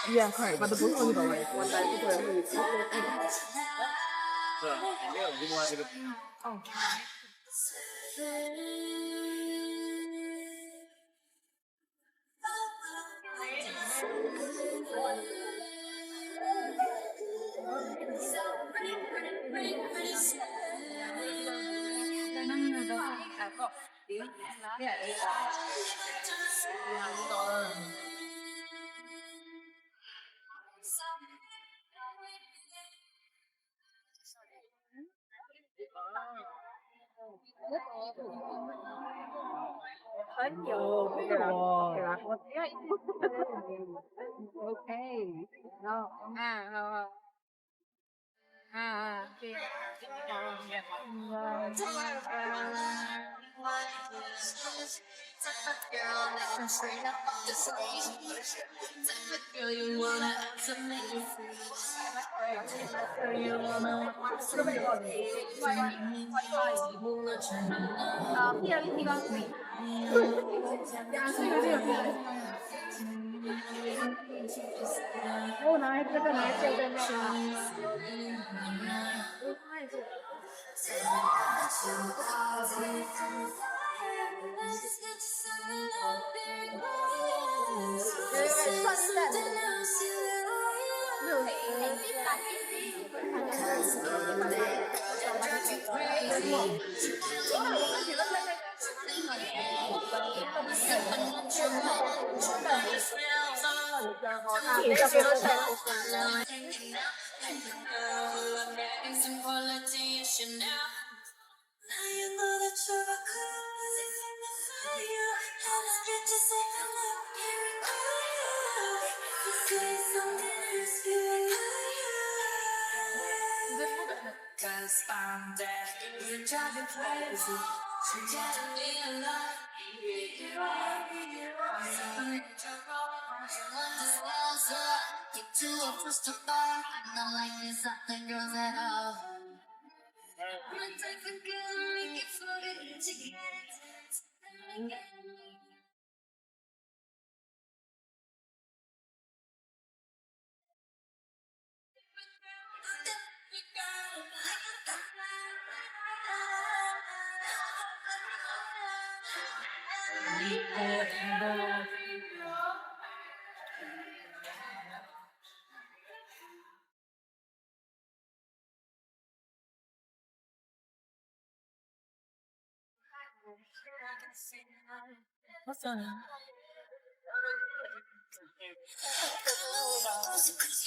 Iya, kayak pada pun lagi bawa itu. Wanda itu ya. Ini lagi mau gitu.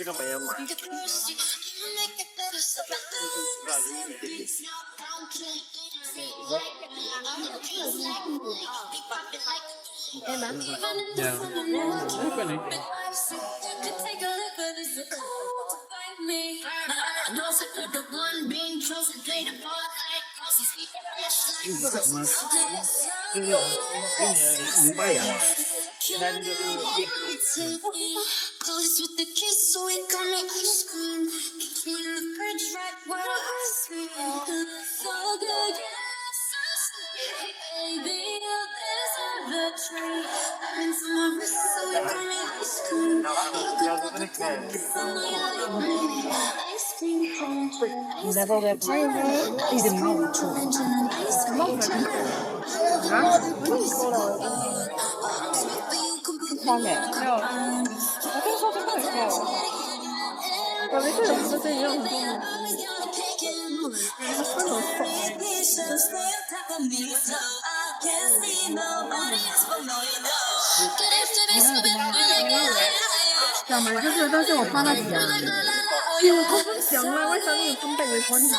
지금 뭐야? With the kiss, so it got me ice cream. Kicked me in the fridge right where I sleep. So good, yeah, so sweet. Baby, you deserve the treat. Diamonds on my wrist, so it got me ice cream. You could put the kiss on my eye. Ice cream cone. Never get tired. Even now, too. Ice cream 다음에. 어떤 소리가 있어? 为什么不这样子？讲嘛，就是但是我放到讲，因为我不讲了，为什么你根本没关注他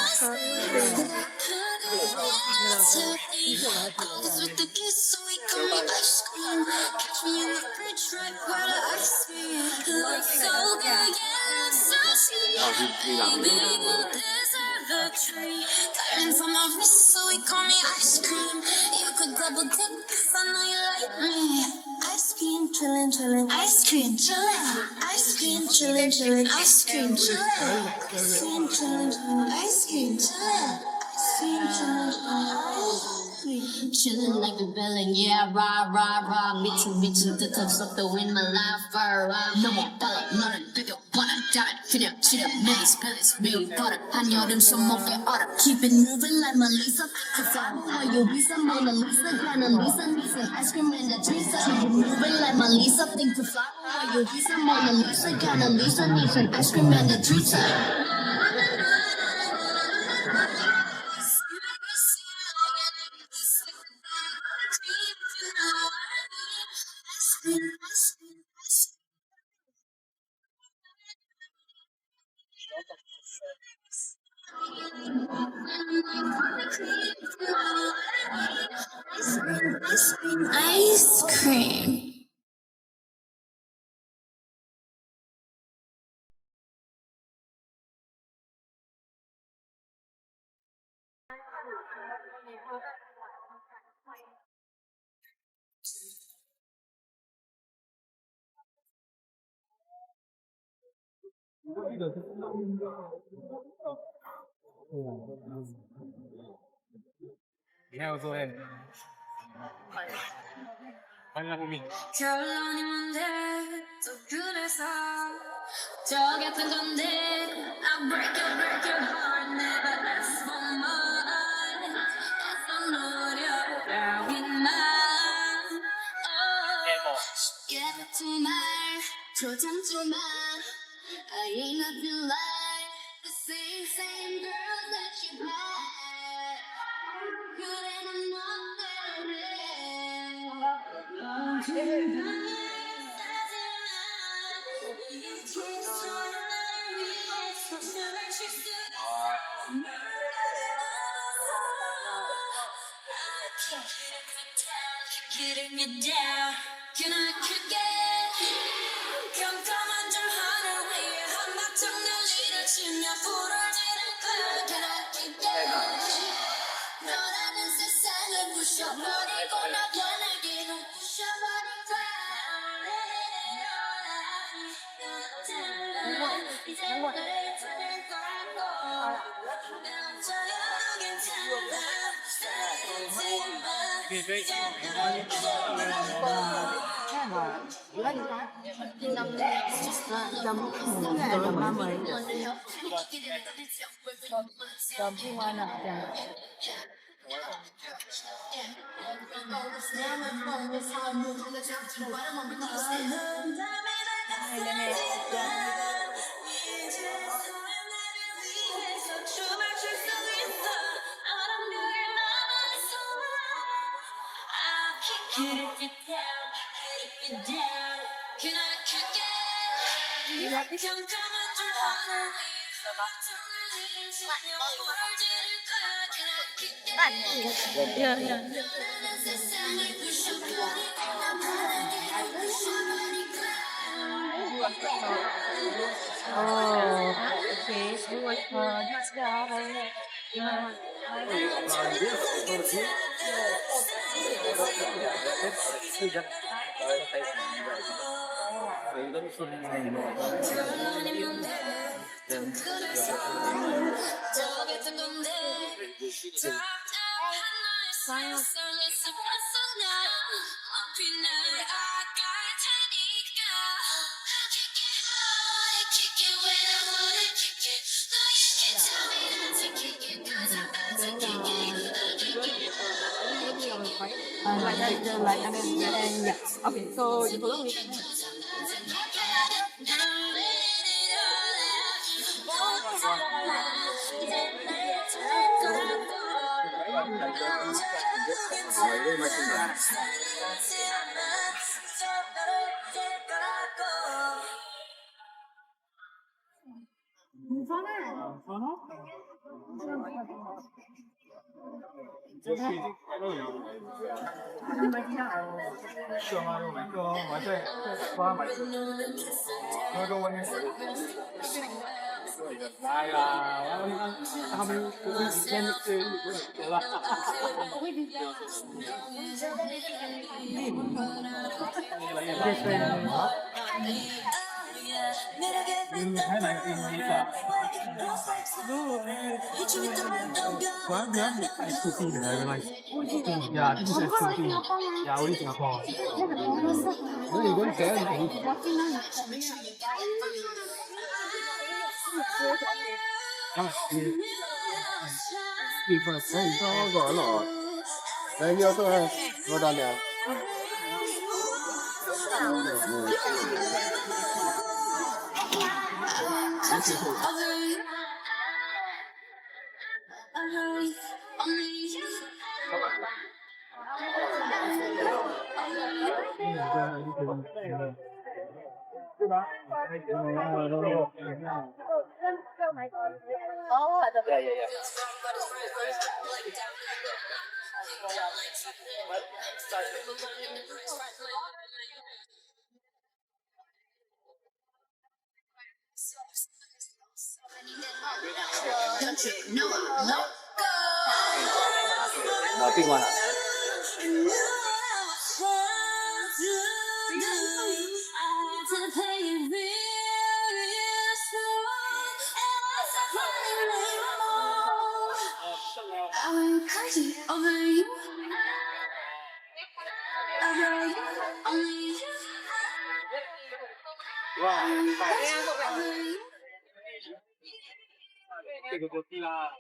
？Diamond from my wrist, so he call me ice cream. You could double dip, 'cause I know you like me. Ice cream, chillin', chillin', ice cream, chillin', ice cream, chillin', chillin', ice cream, chillin', ice cream, chillin', chillin', ice cream, chillin', ice cream, chillin', chillin'. Chillin' like a villain, yeah, rah, rah, rah. 미친 듯 없었던 in my life, no more 빨라 너를 비교봐라 잘 그냥 치려 minutes, 매일 버릇 한여름 손목에 얼어 keep it moving like my Lisa to fly while you Lisa, Mona Lisa kind of Lisa, ice cream in the trees keep it moving like my Lisa think to fly while you Lisa, Mona Lisa kind of Lisa, ice cream in the trees. Ice cream. 결론이 뭔데 또 그래서 저같은 건데 I break your heart never ask for more 애써 노려 따윈만 쉽게 붙은 말 조장조만 I ain't nothing like the same girl that you had 그래 난 너대로 Getting me down, can I kick it? 깜깜한 줄 하늘 위에 한바탕 난리를 치며 불을 지른 거야. Can I kick it? 너라는 세상을 부셔버리고 나 변하기는 부셔버린 거야. 이제 너를 찾을 거라고 난 전혀 괜찮아. Keep it down. Can I kick it? 깜깜한 줄 하늘 위에 치며 불을 지를 거야. Can I kick it? 너라는 세상을 부셔버리고 난 바람을 부셔버릴 Yeah. Okay, so you follow me. 야, 진짜 eksklusif. 야, 우리 싱가포르. 이건 돼야 돼. Nó gọi là đây nhiều tôi ngồi đàn đẹp Nói tiếng Hoa. Igo tila.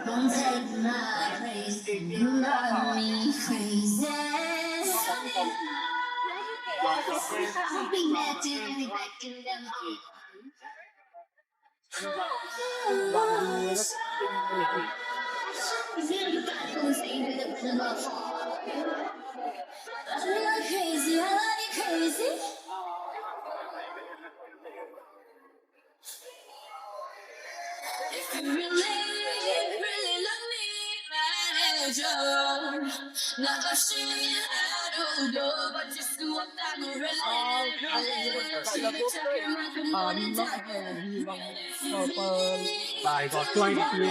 Don't take my place. You love me crazy. I'll be mad to you back in them. Crazy, I love you crazy. If you really, really love me, 말해줘. 나 없이 하루도 버틸 수 없다고 Bài có choay đi kia.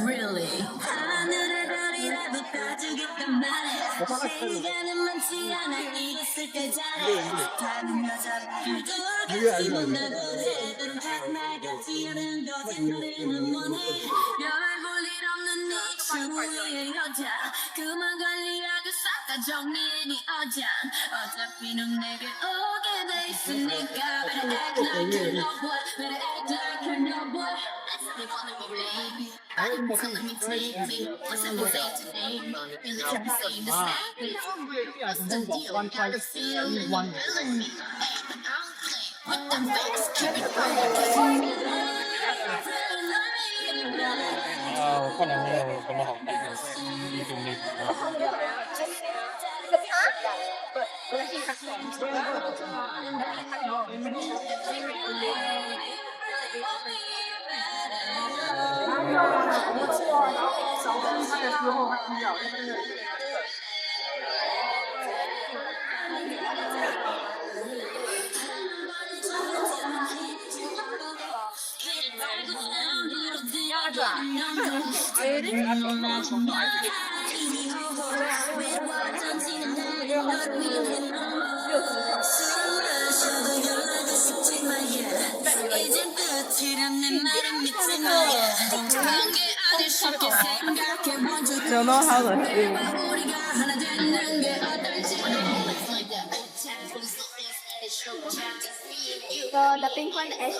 Really? 하늘의 별이라도 따주겠단 말해. 시간은 많지 않아 있을 때 잘해. 다른 여자들도 같이 만나도 애들은 다 나같지 않은 거짓말은 원해. 별 볼일 없는 네 친구의 여자. 그만 관리하고 싹 다 정리해 네 어장. 어차피 넌 내게 오게 돼 있으니까. Better act like you know what. Better act like you know what. They wanna be baby. So let me take me. What's up with say today? Really trying to say the same. What's the deal? Gotta feel it. Feeling me. Hey, but I don't play. With them facts, keep it Con này con nó học dùng đi. 이젠 끝이란 내 말은 믿지 마. 관계 아주 쉽게 생각해 먼저 우리가 하나 되는 게 어떨지. So the pink one is